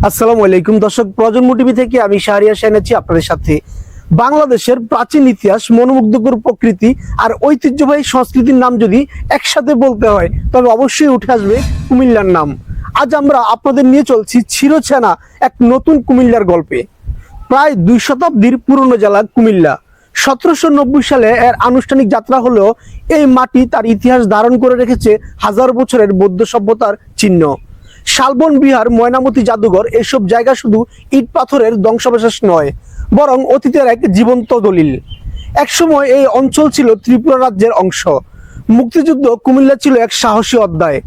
আসসালামু আলাইকুম দর্শক, প্রজন্ম টিভি থেকে আমি শাহরিয়ার শাহিন আছি আপনাদের সাথে। বাংলাদেশের প্রাচীন ইতিহাস, মনোমুগ্ধকর প্রকৃতি আর ঐতিহ্যবাহী সংস্কৃতির নাম যদি একসাথে বলতে হয় তবে অবশ্যই উঠে আসবে কুমিল্লার নাম। আজ আমরা আপনাদের নিয়ে চলছি চিরচেনা এক নতুন কুমিল্লার গল্পে। প্রায় 2 শতাব্দীর পুরনো জেলা কুমিল্লা। 1790 সালে এর আনুষ্ঠানিক যাত্রা হলেও এই মাটি তার ইতিহাস ধারণ করে রেখেছে হাজার বছরের বৌদ্ধ সভ্যতার চিহ্ন। শালবন বিহার, ময়নামতি জাদুঘর এসব জায়গা শুধু ইট পাথরের ধ্বংসাবশেষ নয়, বরং অতীতের এক জীবন্ত দলিল। একসময় এই অঞ্চল ছিল ত্রিপুরা রাজ্যের অংশ। মুক্তিযুদ্ধ কুমিল্লা ছিল এক সাহসী অধ্যায়।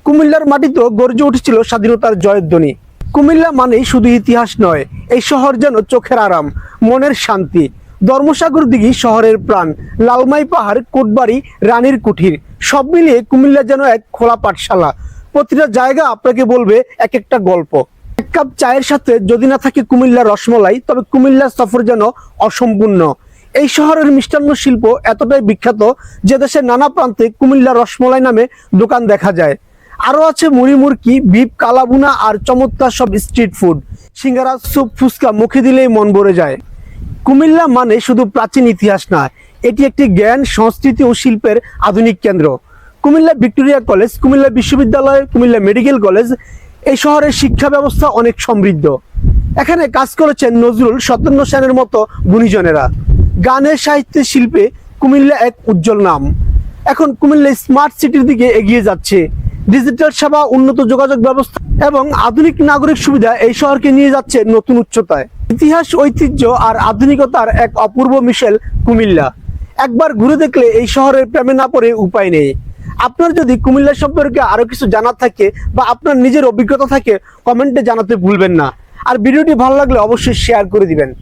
কুমিল্লার মাটিতেও গর্জে উঠেছিল স্বাধীনতার জয়ধ্বনি। কুমিল্লা মানেই শুধু ইতিহাস নয়, এই শহর যেন চোখের আরাম, মনের শান্তি। ধর্মসাগর দিঘি শহরের প্রাণ, লালমাই পাহাড়, কোটবাড়ি, রানীর কুঠির, সব মিলিয়ে কুমিল্লা যেন এক খোলা পাঠশালা। প্রতিটা জায়গা আপনাকে বলবে এক একটা গল্প। এক কাপ চায়ের সাথে যদি না থাকে কুমিল্লার রসমলাই, তবে কুমিল্লার সফর যেন অসম্পূর্ণ। এই শহরের মিষ্টান্ন শিল্প এতটাই বিখ্যাত যে দেশের নানা প্রান্তে কুমিল্লার রসমলাই নামে দোকান দেখা যায়। আরও আছে মুড়ি মুরকি, বিপ, কালাভুনা আর চমৎকার সব স্ট্রিট ফুড। সিঙ্গারা, স্যুপ, ফুচকা মুখে দিলেই মন ভরে যায়। কুমিল্লা মানে শুধু প্রাচীন ইতিহাস না, এটি একটি জ্ঞান, সংস্কৃতি ও শিল্পের আধুনিক কেন্দ্র। কুমিল্লা ভিক্টোরিয়া কলেজ, কুমিল্লা বিশ্ববিদ্যালয়, কুমিল্লা মেডিকেল কলেজ, এই শহরের শিক্ষা ব্যবস্থা অনেক সমৃদ্ধ। এখানে কাজ করেছেন নজরুল, সত্যেন্দ্র সেনের মতো গুণীজনেরা। গানের, সাহিত্যের, শিল্পে কুমিল্লা এক উজ্জ্বল নাম। এখন কুমিল্লা স্মার্ট সিটির দিকে এগিয়ে যাচ্ছে। ডিজিটাল সেবা, উন্নত যোগাযোগ ব্যবস্থা এবং আধুনিক নাগরিক সুবিধা এই শহরকে নিয়ে যাচ্ছে নতুন উচ্চতায়। ইতিহাস, ঐতিহ্য আর আধুনিকতার এক অপূর্ব মিশেল কুমিল্লা। একবার ঘুরে দেখলে এই শহরের প্রেমে না পড়ে উপায় নেই। আপনার যদি কুমিল্লা সম্পর্কে আরো কিছু জানার থাকে বা আপনার নিজের অভিজ্ঞতা থাকে, কমেন্টে জানাতে ভুলবেন না। আর ভিডিওটি ভালো লাগলে অবশ্যই শেয়ার করে দিবেন।